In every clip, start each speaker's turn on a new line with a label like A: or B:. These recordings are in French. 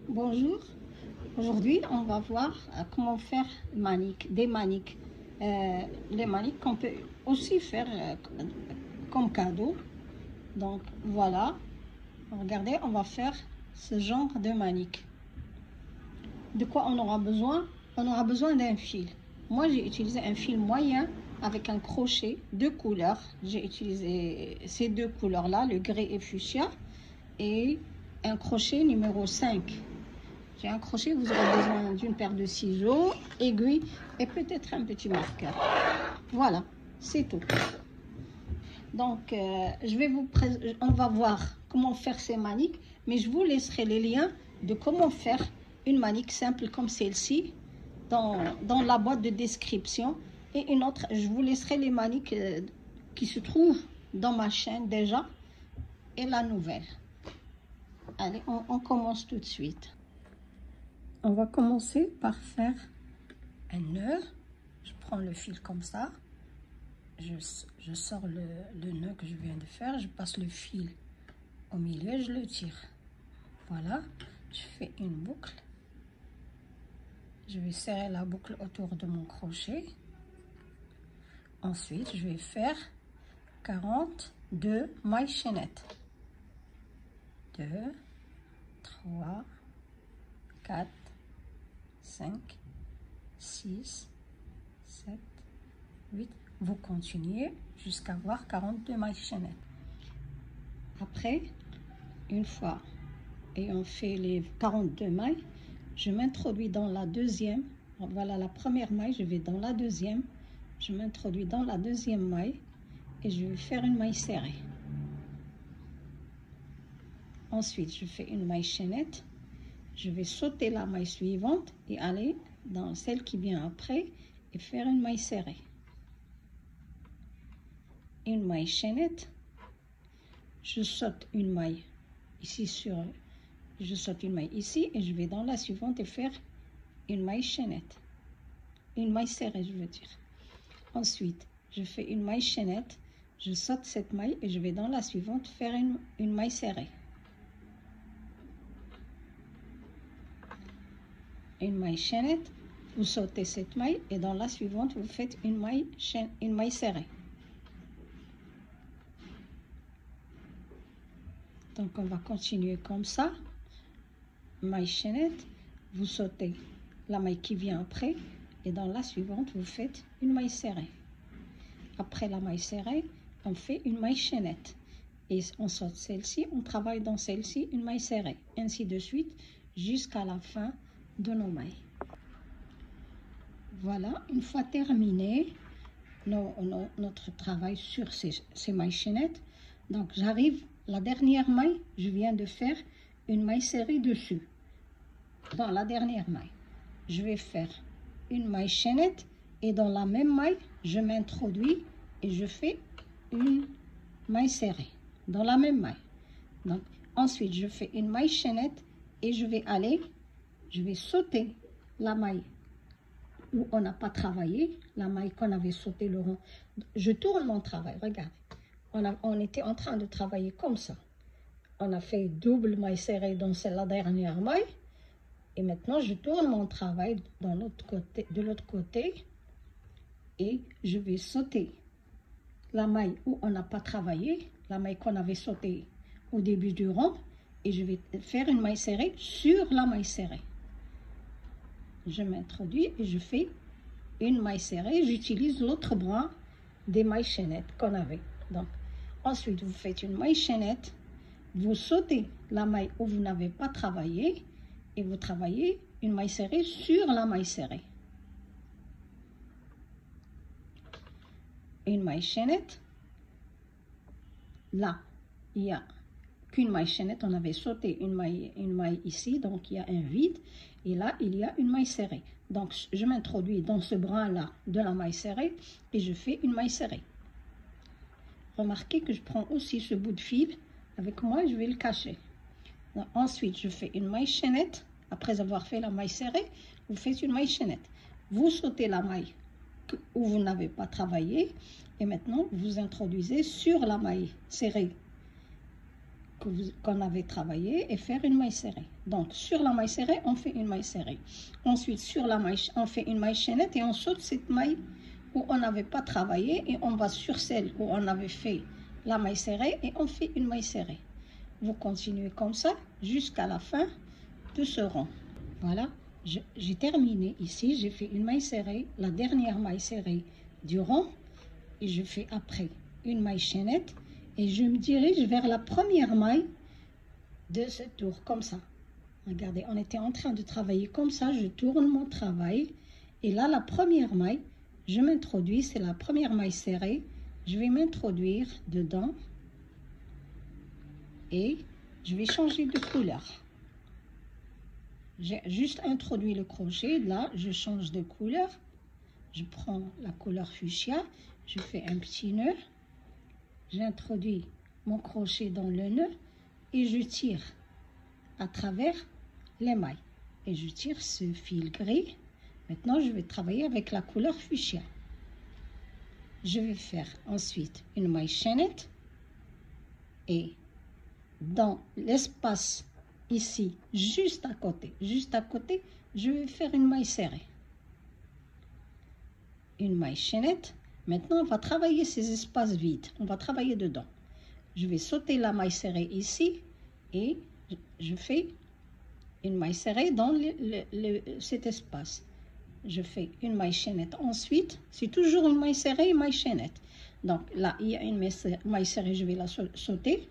A: Bonjour, aujourd'hui on va voir comment faire des maniques. Les maniques qu'on peut aussi faire comme cadeau. Donc voilà, regardez, on va faire ce genre de manique. De quoi on aura besoin? On aura besoin d'un fil. Moi j'ai utilisé un fil moyen avec un crochet de couleurs. J'ai utilisé ces deux couleurs là, le gris et fuchsia, et un crochet numéro 5. J'ai un crochet, vous aurez besoin d'une paire de ciseaux, aiguilles et peut-être un petit marqueur. Voilà, c'est tout. Donc, on va voir comment faire ces maniques, mais je vous laisserai les liens de comment faire une manique simple comme celle-ci dans la boîte de description. Et une autre, je vous laisserai les maniques qui se trouvent dans ma chaîne déjà et la nouvelle. Allez, on commence tout de suite. On va commencer par faire un nœud. Je prends le fil comme ça. Je sors le nœud que je viens de faire. Je passe le fil au milieu, je le tire. Voilà. Je fais une boucle. Je vais serrer la boucle autour de mon crochet. Ensuite, je vais faire 42 mailles chaînettes. 2, 3, 4, 5, 6, 7, 8. Vous continuez jusqu'à avoir 42 mailles chaînettes. Après, une fois ayant fait les 42 mailles, je m'introduis dans la deuxième. Voilà la première maille, je vais dans la deuxième. Je m'introduis dans la deuxième maille et je vais faire une maille serrée. Ensuite, je fais une maille chaînette. Je vais sauter la maille suivante et aller dans celle qui vient après et faire une maille serrée. Une maille chaînette. Je saute une maille ici je saute une maille ici et je vais dans la suivante et faire une maille chaînette. Une maille serrée, je veux dire. Ensuite, je fais une maille chaînette. Je saute cette maille et je vais dans la suivante faire une maille serrée. Une maille chaînette, vous sautez cette maille et dans la suivante vous faites une maille serrée. Donc on va continuer comme ça. Maille chaînette, vous sautez la maille qui vient après et dans la suivante vous faites une maille serrée. Après la maille serrée, on fait une maille chaînette et on saute celle-ci, on travaille dans celle-ci une maille serrée, ainsi de suite jusqu'à la fin de nos mailles. Voilà, une fois terminé notre travail sur ces mailles chaînettes, donc j'arrive la dernière maille, je viens de faire une maille serrée dessus. Dans la dernière maille, je vais faire une maille chaînette et dans la même maille, je m'introduis et je fais une maille serrée dans la même maille. Donc ensuite, je fais une maille chaînette et je vais sauter la maille où on n'a pas travaillé, la maille qu'on avait sauté le rond. Je tourne mon travail, regardez. On était en train de travailler comme ça. On a fait double maille serrée dans la dernière maille. Et maintenant, je tourne mon travail de l'autre côté. Et je vais sauter la maille où on n'a pas travaillé, la maille qu'on avait sautée au début du rond. Et je vais faire une maille serrée sur la maille serrée. Je m'introduis et je fais une maille serrée. J'utilise l'autre bras des mailles chaînettes qu'on avait. Donc, ensuite, vous faites une maille chaînette. Vous sautez la maille où vous n'avez pas travaillé et vous travaillez une maille serrée sur la maille serrée. Une maille chaînette. Là, il n'y a qu'une maille chaînette. On avait sauté une maille ici, donc il y a un vide. Et là, il y a une maille serrée. Donc, je m'introduis dans ce bras-là de la maille serrée et je fais une maille serrée. Remarquez que je prends aussi ce bout de fil avec moi, je vais le cacher. Donc, ensuite, je fais une maille chaînette. Après avoir fait la maille serrée, vous faites une maille chaînette. Vous sautez la maille où vous n'avez pas travaillé et maintenant, vous introduisez sur la maille serrée qu'on avait travaillé et faire une maille serrée. Donc sur la maille serrée, on fait une maille serrée. Ensuite sur la maille, on fait une maille chaînette et on saute cette maille où on n'avait pas travaillé et on va sur celle où on avait fait la maille serrée et on fait une maille serrée. Vous continuez comme ça jusqu'à la fin de ce rond. Voilà, j'ai terminé ici, j'ai fait une maille serrée, la dernière maille serrée du rond et je fais après une maille chaînette et je me dirige vers la première maille de ce tour comme ça. Regardez, on était en train de travailler comme ça, je tourne mon travail et là la première maille, je m'introduis, c'est la première maille serrée, je vais m'introduire dedans et je vais changer de couleur. J'ai juste introduit le crochet, là je change de couleur, je prends la couleur fuchsia, je fais un petit nœud, j'introduis mon crochet dans le nœud et je tire à travers les mailles et je tire ce fil gris. Maintenant je vais travailler avec la couleur fuchsia. Je vais faire ensuite une maille chaînette et dans l'espace ici, juste à côté, je vais faire une maille serrée. Une maille chaînette. Maintenant, on va travailler ces espaces vides. On va travailler dedans. Je vais sauter la maille serrée ici et je fais une maille serrée dans cet espace. Je fais une maille chaînette. Ensuite, c'est toujours une maille serrée et maille chaînette. Donc là, il y a une maille serrée, je vais la sauter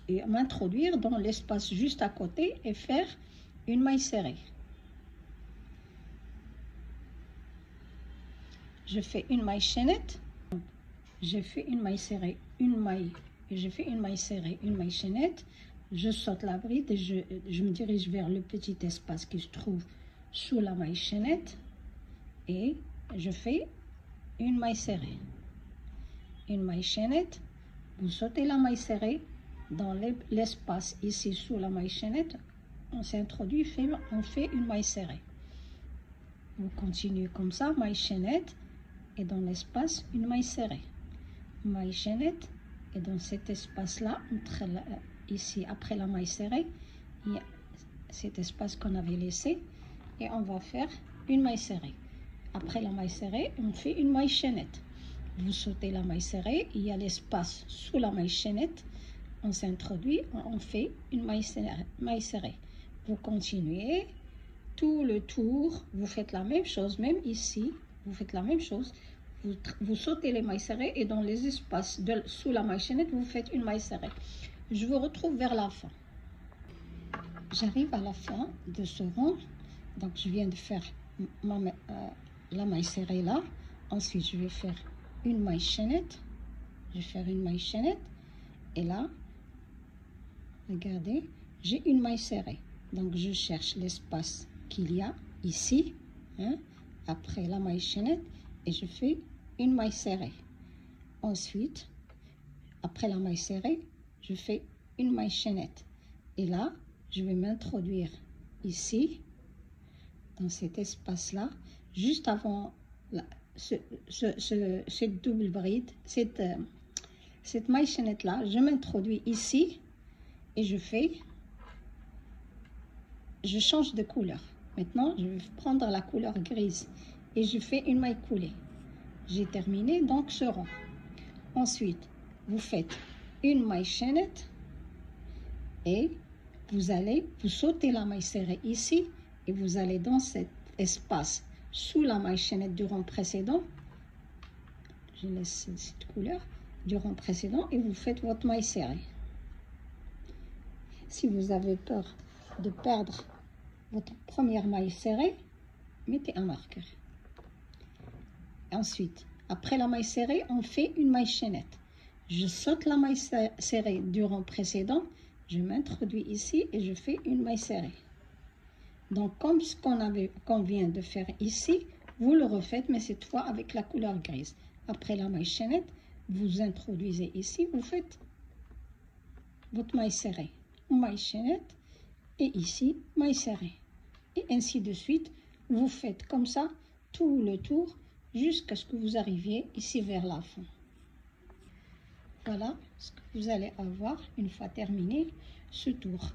A: et m'introduire dans l'espace juste à côté et faire une maille serrée. Je fais une maille chaînette, je fais une maille serrée, une maille, et je fais une maille serrée, une maille chaînette, je saute la bride et je me dirige vers le petit espace qui se trouve sous la maille chaînette et je fais une maille serrée. Une maille chaînette, vous sautez la maille serrée dans l'espace ici sous la maille chaînette, on s'introduit, on fait une maille serrée. Vous continuez comme ça, maille chaînette et dans l'espace une maille serrée. Maille chaînette et dans cet espace-là, ici après la maille serrée, il y a cet espace qu'on avait laissé et on va faire une maille serrée. Après la maille serrée, on fait une maille chaînette. Vous sautez la maille serrée, il y a l'espace sous la maille chaînette, on s'introduit, on fait une maille serrée. Vous continuez tout le tour, vous faites la même chose, même ici, vous faites la même chose. Vous sautez les mailles serrées et dans les espaces sous la maille chaînette, vous faites une maille serrée. Je vous retrouve vers la fin. J'arrive à la fin de ce rond. Donc, je viens de faire la maille serrée là. Ensuite, je vais faire une maille chaînette. Je vais faire une maille chaînette. Et là, regardez, j'ai une maille serrée. Donc, je cherche l'espace qu'il y a ici, hein, après la maille chaînette. Et je fais une maille serrée. Ensuite, après la maille serrée, je fais une maille chaînette. Et là, je vais m'introduire ici, dans cet espace-là, juste avant cette double bride, cette maille chaînette-là. Je m'introduis ici et je change de couleur. Maintenant, je vais prendre la couleur grise et je fais une maille coulée. J'ai terminé donc ce rond. Ensuite, vous faites une maille chaînette et vous sautez la maille serrée ici et vous allez dans cet espace sous la maille chaînette du rond précédent. Je laisse cette couleur du rond précédent et vous faites votre maille serrée. Si vous avez peur de perdre votre première maille serrée, mettez un marqueur. Ensuite, après la maille serrée, on fait une maille chaînette. Je saute la maille serrée du rond précédent, je m'introduis ici et je fais une maille serrée. Donc, comme ce qu'on vient de faire ici, vous le refaites, mais cette fois avec la couleur grise. Après la maille chaînette, vous introduisez ici, vous faites votre maille serrée, maille chaînette, et ici, maille serrée. Et ainsi de suite, vous faites comme ça tout le tour jusqu'à ce que vous arriviez ici vers la fin. Voilà, ce que vous allez avoir une fois terminé ce tour.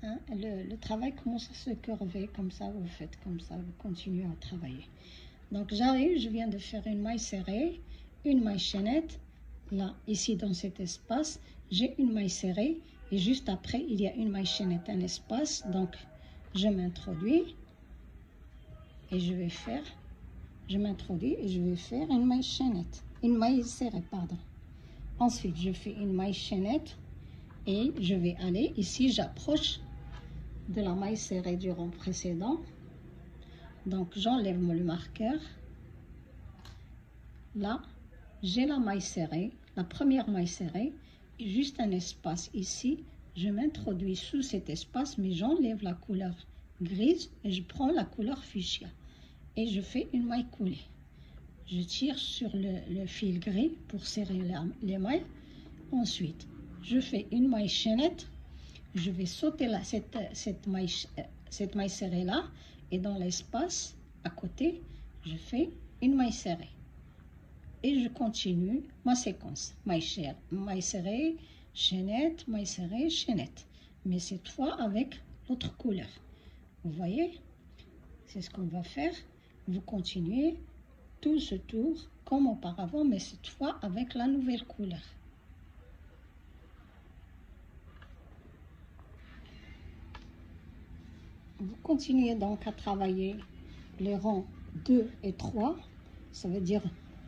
A: Hein, le travail commence à se curver, comme ça vous faites comme ça, vous continuez à travailler. Donc j'arrive, je viens de faire une maille serrée, une maille chaînette, là, ici dans cet espace, j'ai une maille serrée, et juste après, il y a une maille chaînette, un espace, donc je m'introduis, et je vais faire, je m'introduis, et je vais faire une maille chaînette, une maille serrée, pardon. Ensuite, je fais une maille chaînette, et je vais aller, ici, j'approche de la maille serrée du rang précédent, donc j'enlève le marqueur, là, j'ai la maille serrée, la première maille serrée, et juste un espace ici, je m'introduis sous cet espace, mais j'enlève la couleur grise et je prends la couleur fuchsia et je fais une maille coulée. Je tire sur le fil gris pour serrer les mailles. Ensuite, je fais une maille chaînette, je vais sauter là, cette maille serrée là, et dans l'espace à côté, je fais une maille serrée. Et je continue ma séquence. Maille serrée, chaînette, maille serrée, chaînette. Mais cette fois avec l'autre couleur. Vous voyez? C'est ce qu'on va faire. Vous continuez tout ce tour comme auparavant, mais cette fois avec la nouvelle couleur. Vous continuez donc à travailler les rangs 2 et 3. Ça veut dire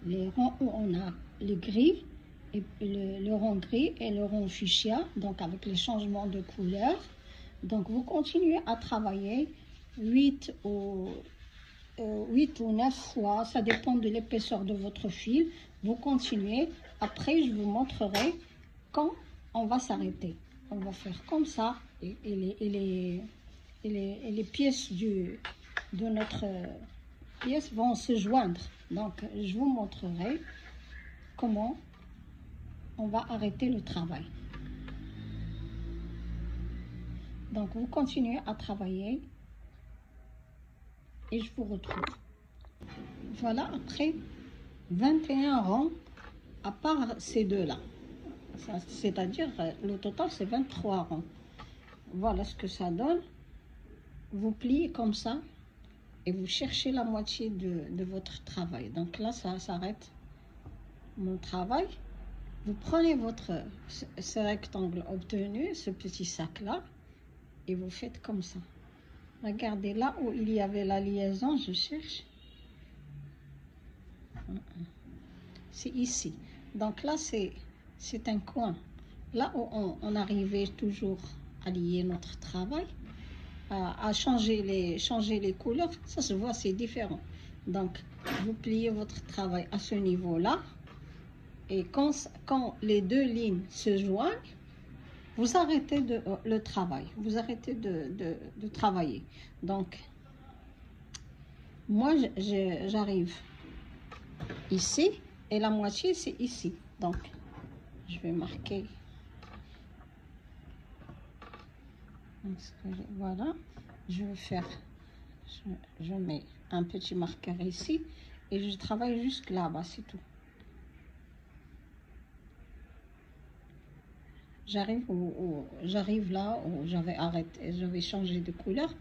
A: les rangs où on a le gris, et le rang gris et le rang fuchsia, donc avec les changements de couleur. Donc vous continuez à travailler 8 ou 9 fois, ça dépend de l'épaisseur de votre fil. Vous continuez, après je vous montrerai quand on va s'arrêter. On va faire comme ça, et les pièces de notre pièce vont se joindre. Donc, je vous montrerai comment on va arrêter le travail. Donc, vous continuez à travailler et je vous retrouve. Voilà, après 21 rangs, à part ces deux-là. C'est-à-dire, le total, c'est 23 rangs. Voilà ce que ça donne. Vous pliez comme ça et vous cherchez la moitié de votre travail. Donc là, ça s'arrête mon travail. Vous prenez ce rectangle obtenu, ce petit sac-là, et vous faites comme ça. Regardez là où il y avait la liaison, je cherche. C'est ici. Donc là, c'est un coin. Là où on arrivait toujours à lier notre travail, à changer les couleurs, ça se voit, c'est différent. Donc, vous pliez votre travail à ce niveau-là, et quand les deux lignes se joignent, vous arrêtez le travail, vous arrêtez de travailler. Donc, moi, j'arrive ici, et la moitié, c'est ici. Donc, je vais marquer. Voilà, je vais faire, je mets un petit marqueur ici et je travaille jusque là-bas, c'est tout. J'arrive là où j'avais arrêté, j'avais changé de couleur.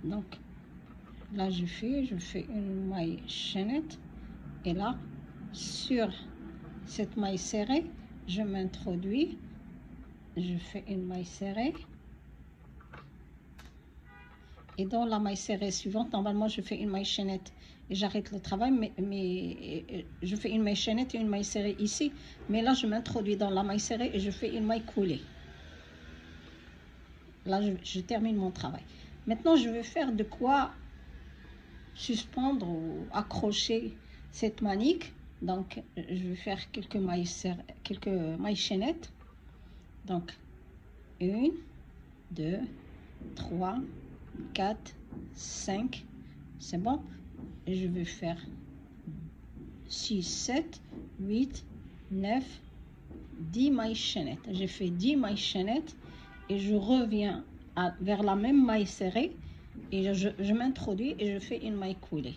A: Donc là je fais une maille chaînette, et là sur cette maille serrée, je m'introduis, je fais une maille serrée, et dans la maille serrée suivante, normalement je fais une maille chaînette et j'arrête le travail, mais je fais une maille chaînette et une maille serrée ici, mais là je m'introduis dans la maille serrée et je fais une maille coulée. Là je termine mon travail. Maintenant je vais faire de quoi suspendre ou accrocher cette manique. Donc je vais faire quelques mailles chaînettes. Donc 1, 2, 3, 4, 5, c'est bon. Et je vais faire 6, 7, 8, 9, 10 mailles chaînettes. J'ai fait 10 mailles chaînettes et je reviens vers la même maille serrée et je m'introduis et je fais une maille coulée.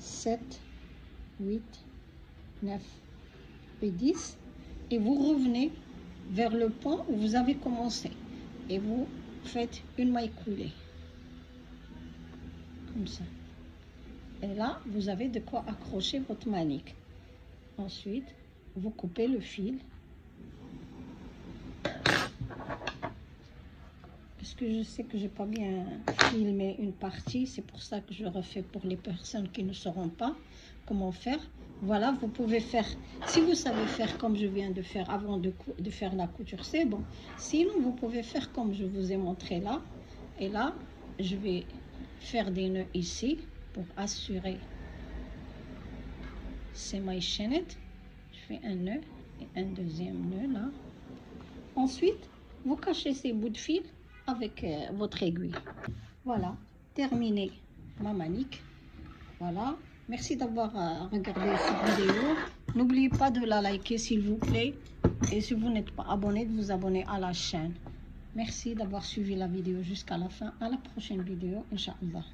A: 7, 8, 9 et 10. Et vous revenez vers le point où vous avez commencé. Et vous faites une maille coulée. Comme ça. Et là, vous avez de quoi accrocher votre manique. Ensuite, vous coupez le fil. Parce que je sais que j'ai pas bien filmé une partie, c'est pour ça que je refais pour les personnes qui ne sauront pas comment faire. Voilà, vous pouvez faire, si vous savez faire comme je viens de faire avant de faire la couture, c'est bon. Sinon, vous pouvez faire comme je vous ai montré là. Et là, je vais faire des nœuds ici pour assurer ces mailles chaînettes. Je fais un nœud et un deuxième nœud là. Ensuite, vous cachez ces bouts de fil avec votre aiguille. Voilà, terminé ma manique. Voilà, merci d'avoir regardé cette vidéo. N'oubliez pas de la liker s'il vous plaît. Et si vous n'êtes pas abonné, de vous abonner à la chaîne. Merci d'avoir suivi la vidéo jusqu'à la fin. À la prochaine vidéo, Inch'Allah.